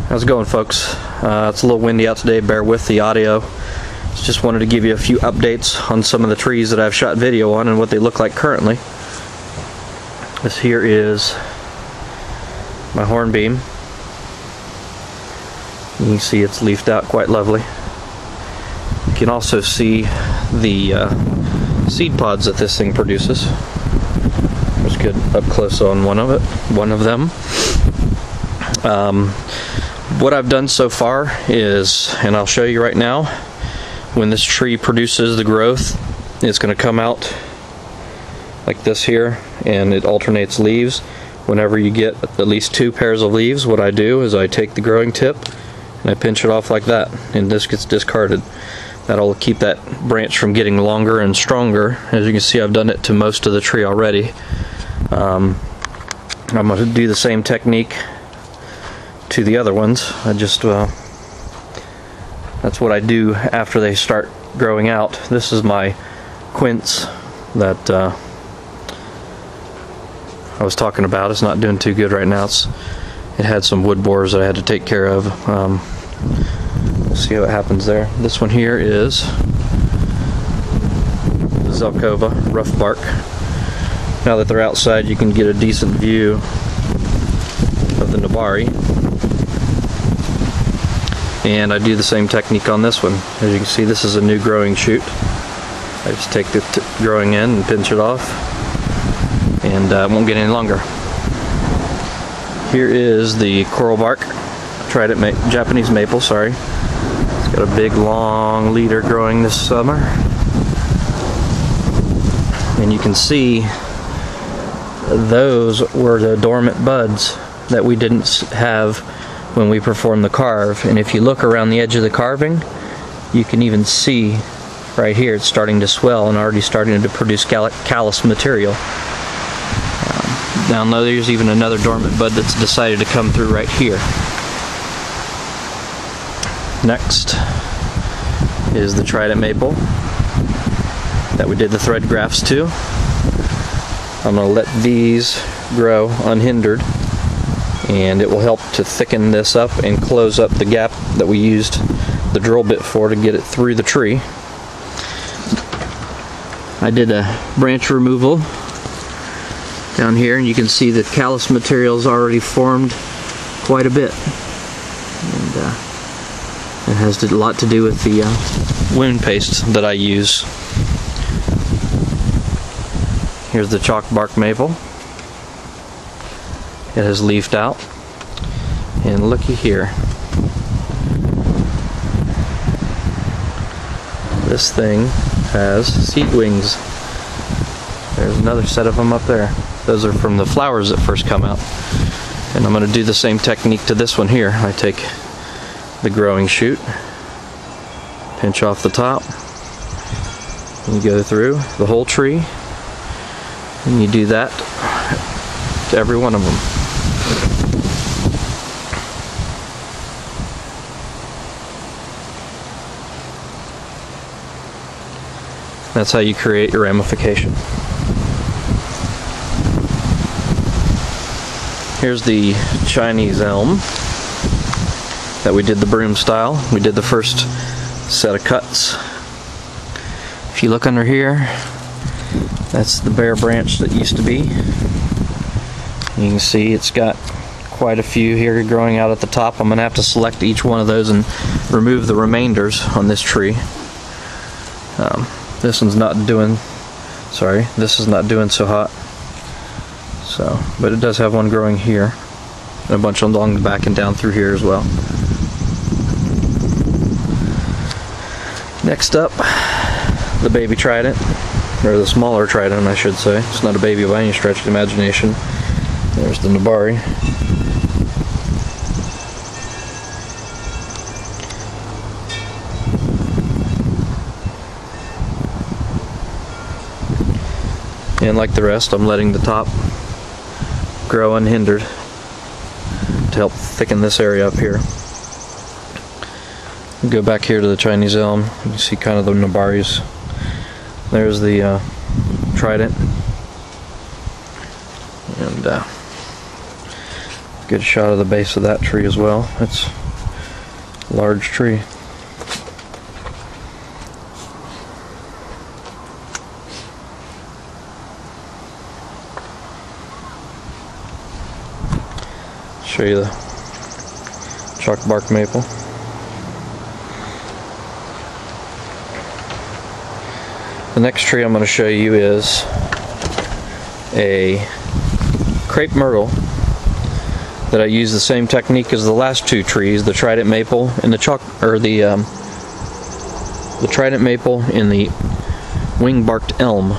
How's it going, folks? It's a little windy out today, bear with the audio. Just wanted to give you a few updates on some of the trees that I've shot video on and what they look like currently. This here is my hornbeam. You can see it's leafed out quite lovely. You can also see the seed pods that this thing produces. Let's get up close on one of them. What I've done so far is, and I'll show you right now, when this tree produces the growth, it's going to come out like this here, and it alternates leaves. Whenever you get at least 2 pairs of leaves, what I do is I take the growing tip and I pinch it off like that, and this gets discarded. That'll keep that branch from getting longer and stronger. As you can see, I've done it to most of the tree already. I'm going to do the same technique to the other ones. I just that's what I do after they start growing out. This is my quince that I was talking about. It's not doing too good right now. It had some wood borers that I had to take care of. See what happens there. This one here is the Zelkova rough bark. Now that they're outside, you can get a decent view of the Nabari. And I do the same technique on this one. As you can see, this is a new growing shoot. I just take the growing end and pinch it off, and it won't get any longer. Here is the coral bark, Japanese maple, sorry. It's got a big long leader growing this summer. And you can see those were the dormant buds that we didn't have when we performed the carve. And if you look around the edge of the carving, you can even see right here it's starting to swell and already starting to produce callus material. Down low there's even another dormant bud that's decided to come through right here. Next is the trident maple that we did the thread grafts to. I'm going to let these grow unhindered, and it will help to thicken this up and close up the gap that we used the drill bit for to get it through the tree. I did a branch removal down here, and you can see that callus material is already formed quite a bit. And it has a lot to do with the wound paste that I use. Here's the chalk bark maple. It has leafed out, and looky here, this thing has seed wings. There's another set of them up there. Those are from the flowers that first come out. And I'm going to do the same technique to this one here. I take the growing shoot, pinch off the top, and you go through the whole tree, and you do that to every one of them. That's how you create your ramification. Here's the Chinese elm that we did the broom style. We did the first set of cuts. If you look under here, that's the bare branch that used to be. You can see it's got quite a few here growing out at the top. I'm going to have to select each one of those and remove the remainders on this tree. This one's not doing, this is not doing so hot. So, but it does have one growing here, and a bunch along the back and down through here as well. Next up, the baby trident, or the smaller trident I should say. It's not a baby by any stretch of the imagination. There's the Nabari. And like the rest, I'm letting the top grow unhindered to help thicken this area up here. Go back here to the Chinese elm. You can see kind of the Nabaris. There's the trident. And Good shot of the base of that tree as well. It's a large tree. Show you the chalk bark maple. The next tree I'm going to show you is a crepe myrtle that I use the same technique as the last two trees, the trident maple and the trident maple and the wing-barked elm.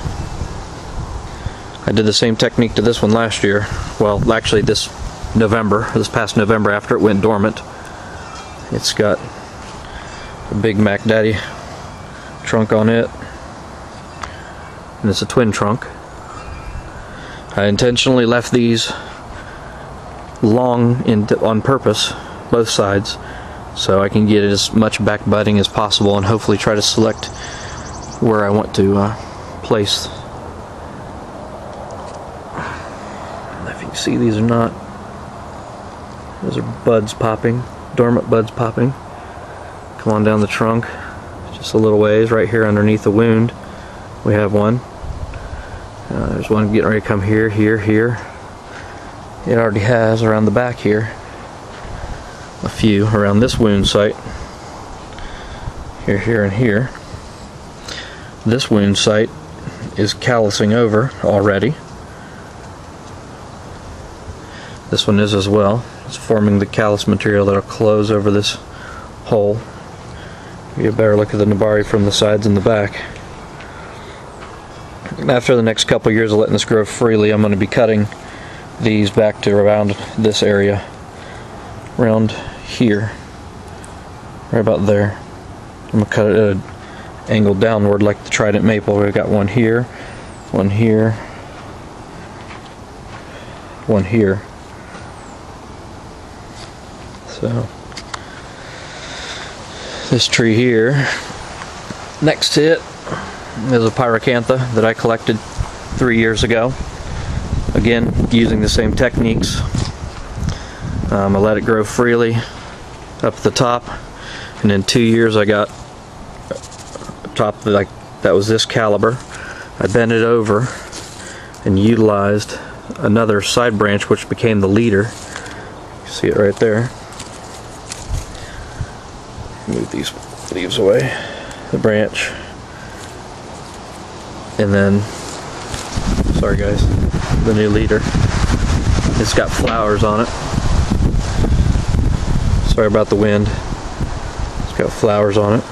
I did the same technique to this one last year. Well, actually this past November after it went dormant. It's got a big Mac Daddy trunk on it, and it's a twin trunk. I intentionally left these long on purpose, both sides, so I can get as much back budding as possible and hopefully try to select where I want to place. If you can see, these are buds popping, dormant buds popping. Come on down the trunk just a little ways. Right here underneath the wound we have one. There's one getting ready to come here, here. It already has around the back here a few around this wound site. Here, and here. This wound site is callousing over already. This one is as well. It's forming the callus material that'll close over this hole. Give you a better look at the nabari from the sides and the back. After the next couple years of letting this grow freely, I'm going to be cutting these back to around this area, around here, right about there. I'm going to cut it at an angle downward like the trident maple. We've got one here, one here, one here. So this tree here, next to it is a pyracantha that I collected 3 years ago. Again, using the same techniques. I let it grow freely up at the top, and in 2 years I got a top that was this caliber. I bent it over and utilized another side branch which became the leader. You see it right there. Move these leaves away, the branch, and then, sorry guys, the new leader. It's got flowers on it. Sorry about the wind. It's got flowers on it.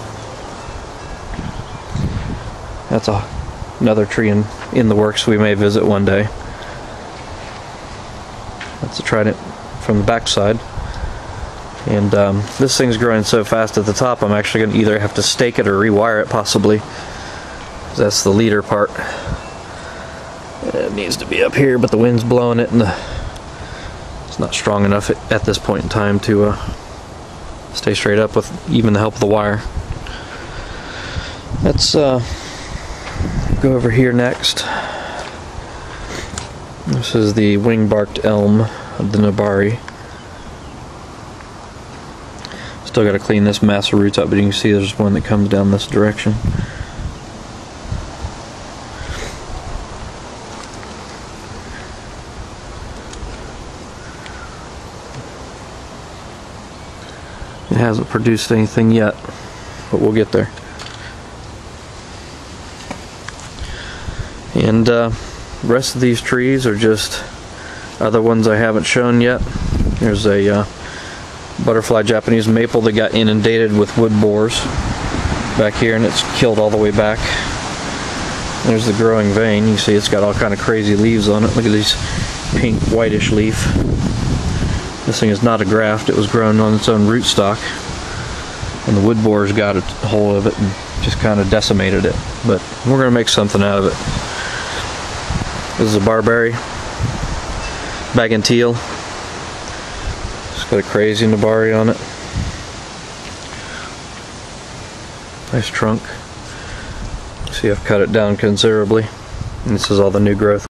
That's another tree in the works we may visit one day. That's a trident from the back side. And this thing's growing so fast at the top, I'm actually going to either have to stake it or rewire it possibly. That's the leader part. It needs to be up here, but the wind's blowing it and it's not strong enough at this point in time to stay straight up with even the help of the wire. Let's go over here next. This is the wing-barked elm of the Nabari. Still got to clean this mass of roots up, but you can see there's one that comes down this direction. It hasn't produced anything yet, but we'll get there. And the rest of these trees are just other ones I haven't shown yet. There's a butterfly Japanese maple that got inundated with wood borers back here, and it's killed all the way back. There's the growing vein. You see it's got all kind of crazy leaves on it. Look at these pink whitish leaf. This thing is not a graft. It was grown on its own rootstock, and the wood borers got a hold of it and just kind of decimated it. But we're going to make something out of it. This is a barberry, bag and teal. It's got a crazy nabari on it. Nice trunk. See, I've cut it down considerably. And this is all the new growth.